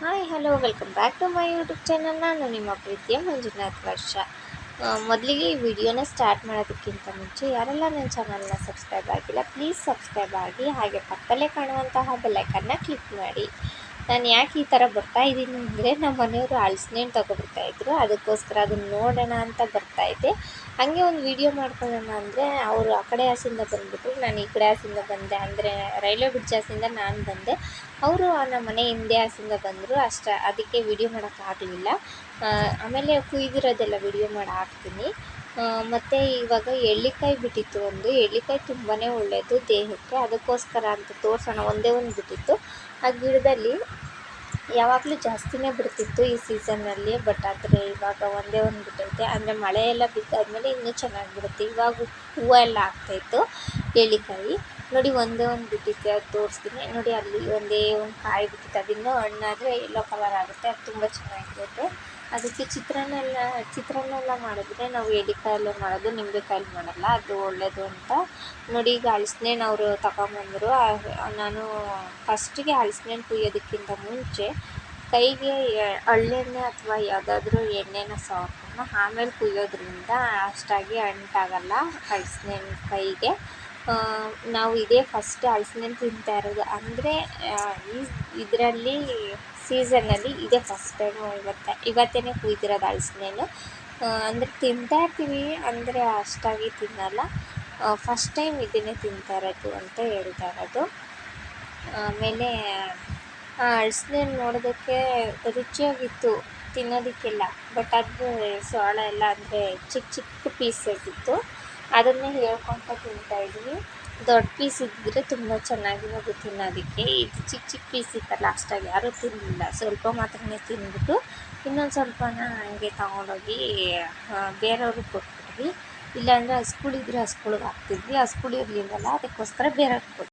Hi hello welcome back to my YouTube channel. ನಾನು ನಿಮ್ಮ ಪ್ರೀತಿಯ ಮಂಜುನಾಥ್ ವರ್ಷ. ಮೊದಲಿಗೆ ಈ ವಿಡಿಯೋನ ಸ್ಟಾರ್ಟ್ ಮಾಡೋದಕ್ಕಿಂತ ಮುಂಚೆ ಯಾರೆಲ್ಲ ನನ್ನ ಚಾನಲ್ನ ಸಬ್ಸ್ಕ್ರೈಬ್ ಆಗಿಲ್ಲ ಪ್ಲೀಸ್ ಸಬ್ಸ್ಕ್ರೈಬ್ ಆಗಿ, ಹಾಗೆ ಪಕ್ಕದಲ್ಲೇ ಕಾಣುವಂತಹ ಬೆಲ್ಲೈಕನ್ನ ಕ್ಲಿಕ್ ಮಾಡಿ. ನಾನು ಯಾಕೆ ಈ ಥರ ಬರ್ತಾಯಿದ್ದೀನಿ ಅಂದರೆ ನಮ್ಮ ಮನೆಯವರು ಹಲಸಿನಣ್ಣು ತೊಗೊಬರ್ತಾಯಿದ್ರು, ಅದಕ್ಕೋಸ್ಕರ ಅದನ್ನು ನೋಡೋಣ ಅಂತ ಬರ್ತಾಯಿದ್ದೆ. ಹಾಗೆ ಒಂದು ವಿಡಿಯೋ ಮಾಡ್ಕೊಳ್ಳೋಣ ಅಂದರೆ ಅವರು ಆ ಕಡೆ ಹಾಸಿಂದ ಬಂದುಬಿಟ್ರು, ನಾನು ಈ ಕಡೆ ಹಾಸಿಂದ ಬಂದೆ. ಅಂದರೆ ರೈಲ್ವೆ ಬ್ರಿಡ್ಜ್ ಹಾಸಿಂದ ನಾನು ಬಂದೆ, ಅವರು ನಮ್ಮ ಮನೆ ಹಿಂದೆ ಹಾಸಿಂದ ಬಂದರು. ಅದಕ್ಕೆ ವಿಡಿಯೋ ಮಾಡೋಕ್ಕಾಗಲಿಲ್ಲ. ಆಮೇಲೆ ಕುಯ್ದಿರೋದೆಲ್ಲ ವಿಡಿಯೋ ಮಾಡಿ ಹಾಕ್ತೀನಿ. ಮತ್ತು ಇವಾಗ ಎಳ್ಳಿಕಾಯಿ ಬಿಟ್ಟಿತ್ತು, ಒಂದು ಎಳ್ಳಿಕಾಯಿ ತುಂಬಾ ಒಳ್ಳೆಯದು ದೇಹಕ್ಕೆ, ಅದಕ್ಕೋಸ್ಕರ ಅಂತ ತೋರಿಸೋಣ. ಒಂದೇ ಒಂದು ಬಿಟ್ಟಿತ್ತು. ಆ ಗಿಡದಲ್ಲಿ ಯಾವಾಗಲೂ ಜಾಸ್ತಿನೇ ಬಿಡ್ತಿತ್ತು ಈ ಸೀಸನ್ನಲ್ಲಿ, ಬಟ್ ಆದರೆ ಇವಾಗ ಒಂದೇ ಒಂದು ಬಿಟ್ಟೈತೆ. ಅಂದರೆ ಮಳೆ ಎಲ್ಲ ಬಿದ್ದಾದಮೇಲೆ ಇನ್ನೂ ಚೆನ್ನಾಗಿ ಬಿಡುತ್ತೆ. ಇವಾಗ ಹೂವು ಎಲ್ಲ ಆಗ್ತಾಯಿತ್ತು ಎಳ್ಳಿಕಾಯಿ. ನೋಡಿ ಒಂದೇ ಒಂದು ಬಿಟ್ಟಿತ್ತು, ಅದು ತೋರಿಸ್ತೀನಿ ನೋಡಿ. ಅಲ್ಲಿ ಒಂದೇ ಒಂದು ಕಾಯಿ ಬಿಟ್ಟಿತ್ತು, ಅದಿನ್ನೂ ಹಣ್ಣಾದರೆ ಯೆಲ್ಲೋ ಕಲರ್ ಆಗುತ್ತೆ, ಅದು ತುಂಬ ಚೆನ್ನಾಗಿರುತ್ತೆ. ಅದಕ್ಕೆ ಚಿತ್ರಾನ್ನ ಎಲ್ಲ ಮಾಡಿದ್ರೆ ನಾವು ಎಳ್ಳಿಕಾಯಲ್ಲೇ ಮಾಡೋದು, ನಿಂಬೆಕಾಯಲ್ಲಿ ಮಾಡಲ್ಲ, ಅದು ಒಳ್ಳೆಯದು ಅಂತ. ನೋಡಿ ಈಗ ಹಲಸಿನಣ್ಣು ಅವರು ತಗೊಂಬಂದರು. ನಾನು ಫಸ್ಟಿಗೆ ಹಲಸಿನಣ್ಣು ಕುಯ್ಯೋದಕ್ಕಿಂತ ಮುಂಚೆ ಕೈಗೆ ಎಳ್ಳೆಣ್ಣೆ ಅಥವಾ ಯಾವುದಾದ್ರೂ ಎಣ್ಣೆನ ಸವರ್ಕೊಂಡು ಆಮೇಲೆ ಕುಯ್ಯೋದ್ರಿಂದ ಅಷ್ಟಾಗಿ ಅಂಟಾಗಲ್ಲ ಹಲಸಿನಣ್ಣು ಕೈಗೆ. ನಾವು ಇದೇ ಫಸ್ಟ್ ಹಲಸಿನಣ್ಣು ತಿಂತಾ ಇರೋದು, ಅಂದರೆ ಇದರಲ್ಲಿ ಸೀಸನ್ನಲ್ಲಿ ಇದೇ ಫಸ್ಟ್ ಟೈಮು. ಇವತ್ತೇ ಕುಯ್ದಿರೋದು ಹಲಸಿನಣ್ಣು. ಅಂದರೆ ತಿಂತಾ ಇರ್ತೀವಿ, ಅಂದರೆ ಅಷ್ಟಾಗಿ ತಿನ್ನಲ್ಲ. ಫಸ್ಟ್ ಟೈಮ್ ಇದನ್ನೇ ತಿಂತಾ ಇರೋದು ಅಂತ ಹೇಳ್ತಾ ಇರೋದು. ಆಮೇಲೆ ಹಲಸಿನಣ್ಣು ನೋಡೋದಕ್ಕೆ ರುಚಿಯಾಗಿತ್ತು ತಿನ್ನೋದಕ್ಕೆಲ್ಲ, ಬಟ್ ಅದು ಸೊಳ ಎಲ್ಲ ಅಂದರೆ ಚಿಕ್ಕ ಚಿಕ್ಕ ಪೀಸಾಗಿತ್ತು. ಅದನ್ನೇ ಹೇಳ್ಕೊತ ತಿಂತಾಯಿದ್ವಿ. ದೊಡ್ಡ ಪೀಸ್ ಇದ್ದರೆ ತುಂಬ ಚೆನ್ನಾಗಿರೋದು ತಿನ್ನೋದಕ್ಕೆ. ಇದು ಚಿಕ್ಕ ಚಿಕ್ಕ ಪೀಸ್ ಇತ್ತಲ್ಲ, ಅಷ್ಟಾಗಿ ಯಾರೂ ತಿನ್ನಲಿಲ್ಲ, ಸ್ವಲ್ಪ ಮಾತ್ರನೇ ತಿಂದ್ಬಿಟ್ಟು ಇನ್ನೊಂದು ಸ್ವಲ್ಪನ ಹಂಗೆ ತಗೊಂಡೋಗಿ ಬೇರೆಯವ್ರಿಗೆ ಕೊಟ್ಬಿಟ್ವಿ. ಇಲ್ಲಾಂದರೆ ಹಸ್ಗಳಿದ್ರೆ ಹಸ್ಗಳ್ಗೆ ಹಾಕ್ತಿದ್ವಿ, ಹಸ್ಗಳು ಇರಲಿಲ್ಲವಲ್ಲ, ಅದಕ್ಕೋಸ್ಕರ ಬೇರೆಯವ್ರಿಗೆ ಕೊಟ್ವಿ.